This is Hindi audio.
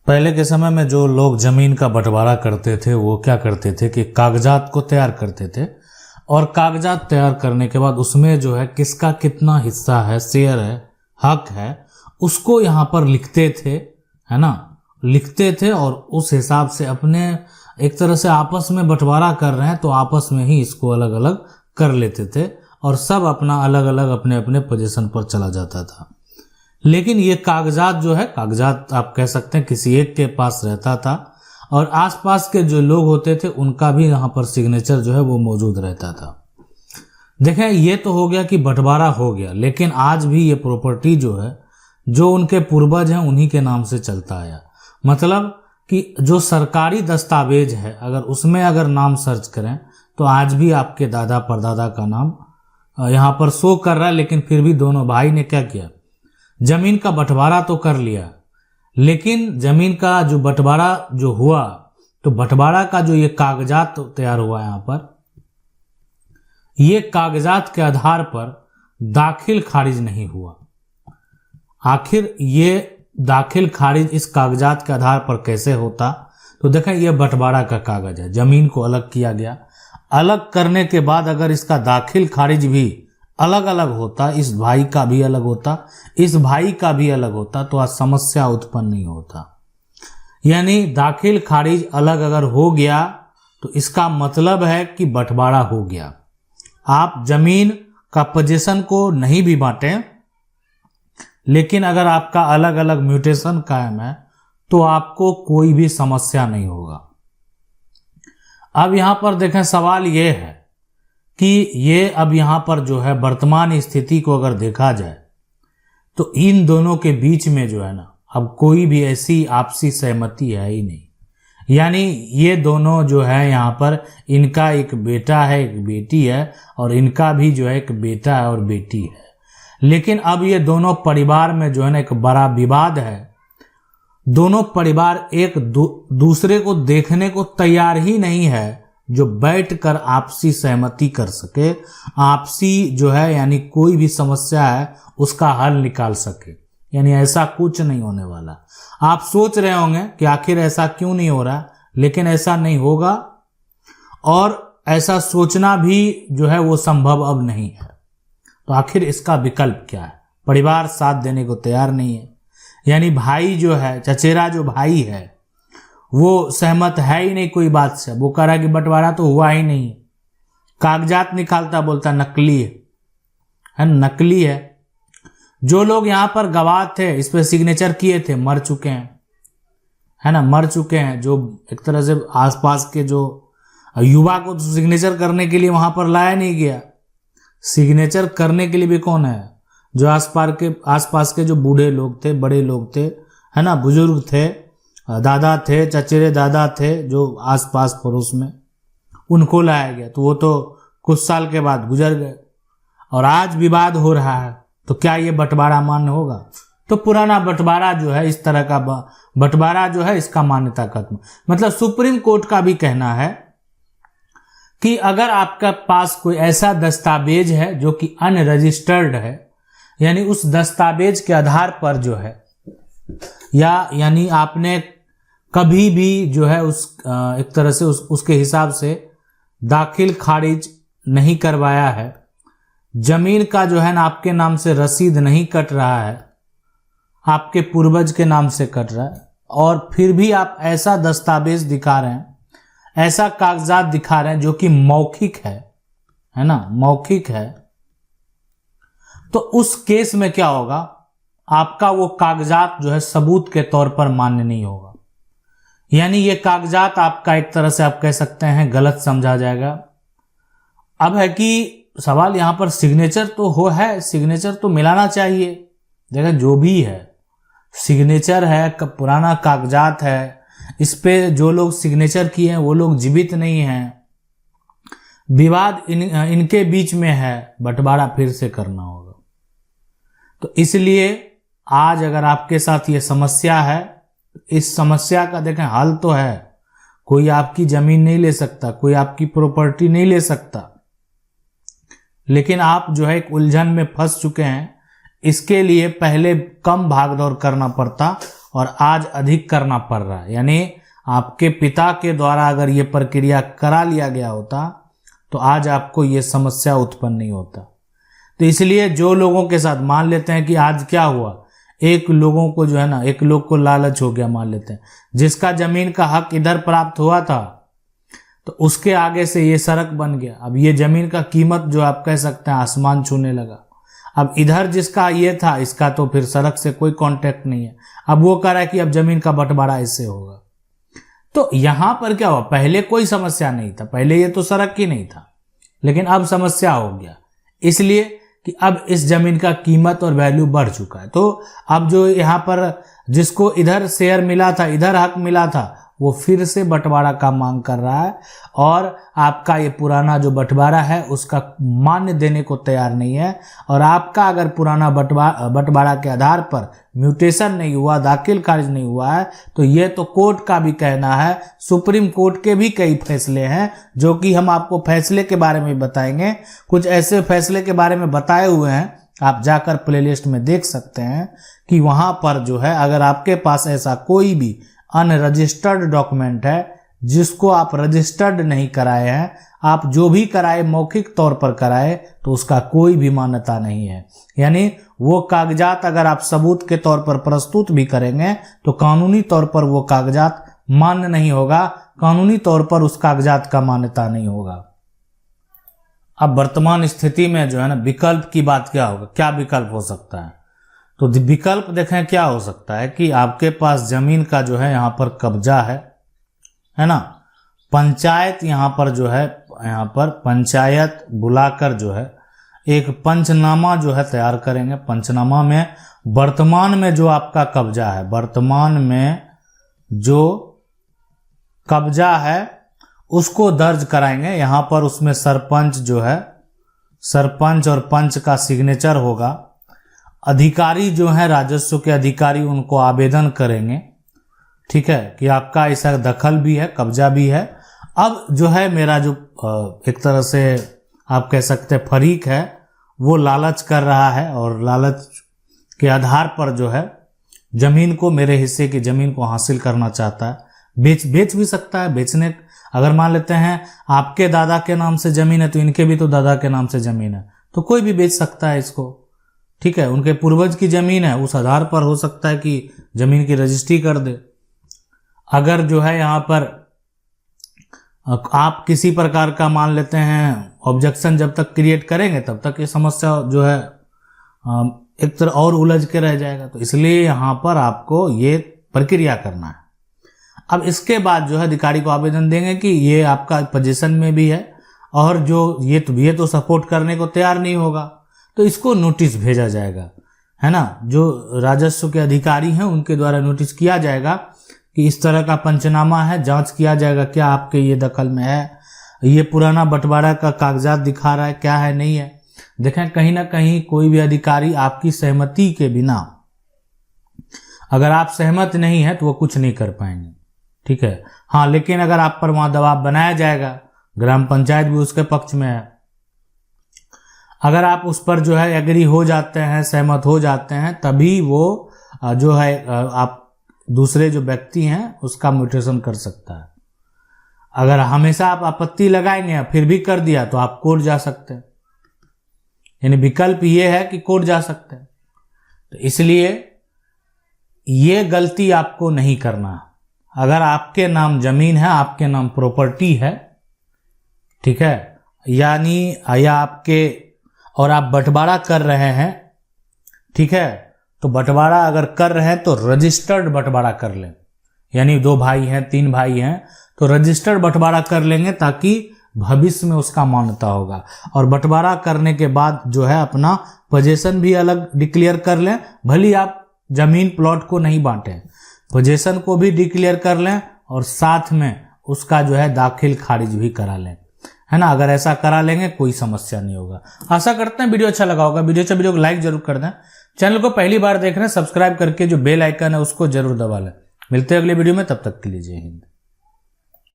पहले के समय में जो लोग जमीन का बंटवारा करते थे वो क्या करते थे कि कागजात को तैयार करते थे, और कागजात तैयार करने के बाद उसमें जो है किसका कितना हिस्सा है, शेयर है, हक है, उसको यहाँ पर लिखते थे, है ना, लिखते थे। और उस हिसाब से अपने एक तरह से आपस में बंटवारा कर रहे हैं तो आपस में ही इसको अलग अलग कर लेते थे और सब अपना अलग अलग अपने अपने पोजीशन पर चला जाता था। लेकिन ये कागजात जो है, कागजात आप कह सकते हैं किसी एक के पास रहता था और आसपास के जो लोग होते थे उनका भी यहाँ पर सिग्नेचर जो है वो मौजूद रहता था। देखें, ये तो हो गया कि बंटवारा हो गया, लेकिन आज भी ये प्रॉपर्टी जो है जो उनके पूर्वज हैं उन्हीं के नाम से चलता आया। मतलब कि जो सरकारी दस्तावेज है अगर उसमें अगर नाम सर्च करें तो आज भी आपके दादा परदादा का नाम यहाँ पर शो कर रहा है। लेकिन फिर भी दोनों भाई ने क्या किया, जमीन का बंटवारा तो कर लिया, लेकिन जमीन का जो बंटवारा जो हुआ तो बंटवारा का जो ये कागजात तैयार हुआ यहाँ पर, ये कागजात के आधार पर दाखिल खारिज नहीं हुआ। आखिर ये दाखिल खारिज इस कागजात के आधार पर कैसे होता, तो देखें ये बंटवारा का कागज है, जमीन को अलग किया गया, अलग करने के बाद अगर इसका दाखिल खारिज भी अलग अलग होता, इस भाई का भी अलग होता, इस भाई का भी अलग होता, तो आज समस्या उत्पन्न नहीं होता। यानी दाखिल खारिज अलग अगर हो गया तो इसका मतलब है कि बंटवारा हो गया। आप जमीन का पोजीशन को नहीं भी बांटें, लेकिन अगर आपका अलग अलग म्यूटेशन कायम है तो आपको कोई भी समस्या नहीं होगा। अब यहां पर देखें, सवाल ये है कि ये अब यहां पर जो है वर्तमान स्थिति को अगर देखा जाए तो इन दोनों के बीच में जो है ना अब कोई भी ऐसी आपसी सहमति है ही नहीं। यानी ये दोनों जो है यहाँ पर, इनका एक बेटा है एक बेटी है और इनका भी जो है एक बेटा है और बेटी है। लेकिन अब ये दोनों परिवार में जो है ना एक बड़ा विवाद है। दोनों परिवार एक दूसरे को देखने को तैयार ही नहीं है जो बैठकर आपसी सहमति कर सके, आपसी जो है यानी कोई भी समस्या है उसका हल निकाल सके। यानी ऐसा कुछ नहीं होने वाला। आप सोच रहे होंगे कि आखिर ऐसा क्यों नहीं हो रहा, लेकिन ऐसा नहीं होगा और ऐसा सोचना भी जो है वो संभव अब नहीं है। तो आखिर इसका विकल्प क्या है? परिवार साथ देने को तैयार नहीं है। यानी भाई जो है, चचेरा जो भाई है वो सहमत है ही नहीं कोई बात से। वो कह रहा है कि बंटवारा तो हुआ ही नहीं, कागजात निकालता बोलता नकली है, नकली है। जो लोग यहाँ पर गवाह थे, इस पे सिग्नेचर किए थे, मर चुके हैं, है ना, मर चुके हैं। जो एक तरह से आसपास के जो युवा को सिग्नेचर करने के लिए वहां पर लाया नहीं गया। सिग्नेचर करने के लिए भी कौन है? जो आसपास के जो बूढ़े लोग थे, बड़े लोग थे, है ना, बुजुर्ग थे, दादा थे, चचेरे दादा थे जो आसपास पड़ोस में, उनको लाया गया। तो वो तो कुछ साल के बाद गुजर गए और आज विवाद हो रहा है। तो क्या ये बंटवारा मान्य होगा? तो पुराना बंटवारा जो है, इस तरह का बंटवारा जो है, इसका मान्यता खत्म। मतलब सुप्रीम कोर्ट का भी कहना है कि अगर आपका पास कोई ऐसा दस्तावेज है जो कि अनरजिस्टर्ड है, यानी उस दस्तावेज के आधार पर जो है, या यानी आपने कभी भी जो है उस एक तरह से उसके हिसाब से दाखिल खारिज नहीं करवाया है, जमीन का जो है ना आपके नाम से रसीद नहीं कट रहा है, आपके पूर्वज के नाम से कट रहा है, और फिर भी आप ऐसा दस्तावेज दिखा रहे हैं, ऐसा कागजात दिखा रहे हैं जो कि मौखिक है ना, मौखिक है, तो उस केस में क्या होगा? आपका वो कागजात जो है सबूत के तौर पर मान्य नहीं होगा। यानी ये कागजात आपका एक तरह से आप कह सकते हैं गलत समझा जाएगा। अब है कि सवाल यहां पर सिग्नेचर तो है, सिग्नेचर तो मिलाना चाहिए। देखा, जो भी है सिग्नेचर है, पुराना कागजात है, इस पे जो लोग सिग्नेचर किए हैं वो लोग जीवित नहीं हैं, विवाद इनके बीच में है, बंटवारा फिर से करना होगा। तो इसलिए आज अगर आपके साथ ये समस्या है, इस समस्या का देखें हल तो है। कोई आपकी जमीन नहीं ले सकता, कोई आपकी प्रॉपर्टी नहीं ले सकता, लेकिन आप जो है एक उलझन में फंस चुके हैं। इसके लिए पहले कम भागदौड़ करना पड़ता और आज अधिक करना पड़ रहा है। यानी आपके पिता के द्वारा अगर ये प्रक्रिया करा लिया गया होता तो आज आपको ये समस्या उत्पन्न नहीं होता। तो इसलिए जो लोगों के साथ मान लेते हैं कि आज क्या हुआ, एक लोगों को जो है ना, एक लोग को लालच हो गया, मान लेते हैं जिसका जमीन का हक इधर प्राप्त हुआ था तो उसके आगे से ये सड़क बन गया। अब ये जमीन का कीमत जो आप कह सकते हैं आसमान छूने लगा। अब इधर जिसका ये था इसका तो फिर सड़क से कोई कांटेक्ट नहीं है। अब वो कह रहा है कि अब जमीन का बंटवारा इससे होगा। तो यहां पर क्या हुआ, पहले कोई समस्या नहीं था, पहले ये तो सड़क ही नहीं था, लेकिन अब समस्या हो गया इसलिए कि अब इस जमीन का कीमत और वैल्यू बढ़ चुका है। तो अब जो यहाँ पर जिसको इधर शेयर मिला था, इधर हक मिला था, वो फिर से बंटवारा का मांग कर रहा है और आपका ये पुराना जो बंटवारा है उसका मान्य देने को तैयार नहीं है। और आपका अगर पुराना बंटवारा के आधार पर म्यूटेशन नहीं हुआ, दाखिल खारिज नहीं हुआ है, तो ये तो कोर्ट का भी कहना है, सुप्रीम कोर्ट के भी कई फैसले हैं जो कि हम आपको फैसले के बारे में बताएंगे। कुछ ऐसे फैसले के बारे में बताए हुए हैं, आप जाकर प्लेलिस्ट में देख सकते हैं कि वहां पर जो है अगर आपके पास ऐसा कोई भी अनरजिस्टर्ड डॉक्यूमेंट है जिसको आप रजिस्टर्ड नहीं कराए हैं, आप जो भी कराए मौखिक तौर पर कराए, तो उसका कोई भी मान्यता नहीं है। यानी वो कागजात अगर आप सबूत के तौर पर प्रस्तुत भी करेंगे तो कानूनी तौर पर वो कागजात मान्य नहीं होगा, कानूनी तौर पर उस कागजात का मान्यता नहीं होगा। अब वर्तमान स्थिति में जो है ना, विकल्प की बात क्या होगा, क्या विकल्प हो सकता है? तो विकल्प देखें क्या हो सकता है कि आपके पास जमीन का जो है यहाँ पर कब्जा है ना, पंचायत यहाँ पर जो है, यहाँ पर पंचायत बुलाकर जो है एक पंचनामा जो है तैयार करेंगे। पंचनामा में वर्तमान में जो आपका कब्जा है, वर्तमान में जो कब्जा है उसको दर्ज कराएंगे यहाँ पर। उसमें सरपंच जो है, सरपंच और पंच का सिग्नेचर होगा। अधिकारी जो है राजस्व के अधिकारी उनको आवेदन करेंगे, ठीक है, कि आपका ऐसा दखल भी है, कब्जा भी है। अब जो है मेरा जो एक तरह से आप कह सकते हैं फरीक है, वो लालच कर रहा है और लालच के आधार पर जो है जमीन को, मेरे हिस्से की जमीन को हासिल करना चाहता है। बेच भी सकता है। बेचने, अगर मान लेते हैं आपके दादा के नाम से जमीन है तो इनके भी तो दादा के नाम से जमीन है, तो कोई भी बेच सकता है इसको, ठीक है। उनके पूर्वज की जमीन है, उस आधार पर हो सकता है कि जमीन की रजिस्ट्री कर दे। अगर जो है यहाँ पर आप किसी प्रकार का मान लेते हैं ऑब्जेक्शन जब तक क्रिएट करेंगे तब तक ये समस्या जो है एक तरह और उलझ के रह जाएगा। तो इसलिए यहाँ पर आपको ये प्रक्रिया करना है। अब इसके बाद जो है अधिकारी को आवेदन देंगे कि ये आपका पोजीशन में भी है और जो ये तो सपोर्ट करने को तैयार नहीं होगा, तो इसको नोटिस भेजा जाएगा, है ना। जो राजस्व के अधिकारी हैं उनके द्वारा नोटिस किया जाएगा कि इस तरह का पंचनामा है, जांच किया जाएगा क्या आपके ये दखल में है, ये पुराना बंटवारा का कागजात दिखा रहा है क्या है, नहीं है। देखें कहीं ना कहीं कोई भी अधिकारी आपकी सहमति के बिना, अगर आप सहमत नहीं है तो वो कुछ नहीं कर पाएंगे, ठीक है। हाँ, लेकिन अगर आप पर वहां दबाव बनाया जाएगा, ग्राम पंचायत भी उसके पक्ष में है, अगर आप उस पर जो है एग्री हो जाते हैं, सहमत हो जाते हैं, तभी वो जो है आप दूसरे जो व्यक्ति हैं उसका म्यूटेशन कर सकता है। अगर हमेशा आप आपत्ति लगाएंगे फिर भी कर दिया तो आप कोर्ट जा सकते हैं। यानी विकल्प ये है कि कोर्ट जा सकते हैं। तो इसलिए ये गलती आपको नहीं करना। अगर आपके नाम जमीन है, आपके नाम प्रॉपर्टी है, ठीक है, यानी या आपके और आप बंटवारा कर रहे हैं, ठीक है, तो बंटवारा अगर कर रहे हैं तो रजिस्टर्ड बंटवारा कर लें। यानी 2 भाई हैं, 3 भाई हैं, तो रजिस्टर्ड बंटवारा कर लेंगे ताकि भविष्य में उसका मान्यता होगा। और बंटवारा करने के बाद जो है अपना पोजीशन भी अलग डिक्लेयर कर लें। भले आप जमीन प्लॉट को नहीं बांटें, पोजीशन को भी डिक्लेयर कर लें और साथ में उसका जो है दाखिल खारिज भी करा लें, है ना। अगर ऐसा करा लेंगे कोई समस्या नहीं होगा। आशा करते हैं वीडियो अच्छा लगा होगा। वीडियो को लाइक जरूर कर दें। चैनल को पहली बार देख रहे हैं, सब्सक्राइब करके जो बेल आइकन है उसको जरूर दबा लें। मिलते हैं अगले वीडियो में, तब तक के लिए जय हिंद।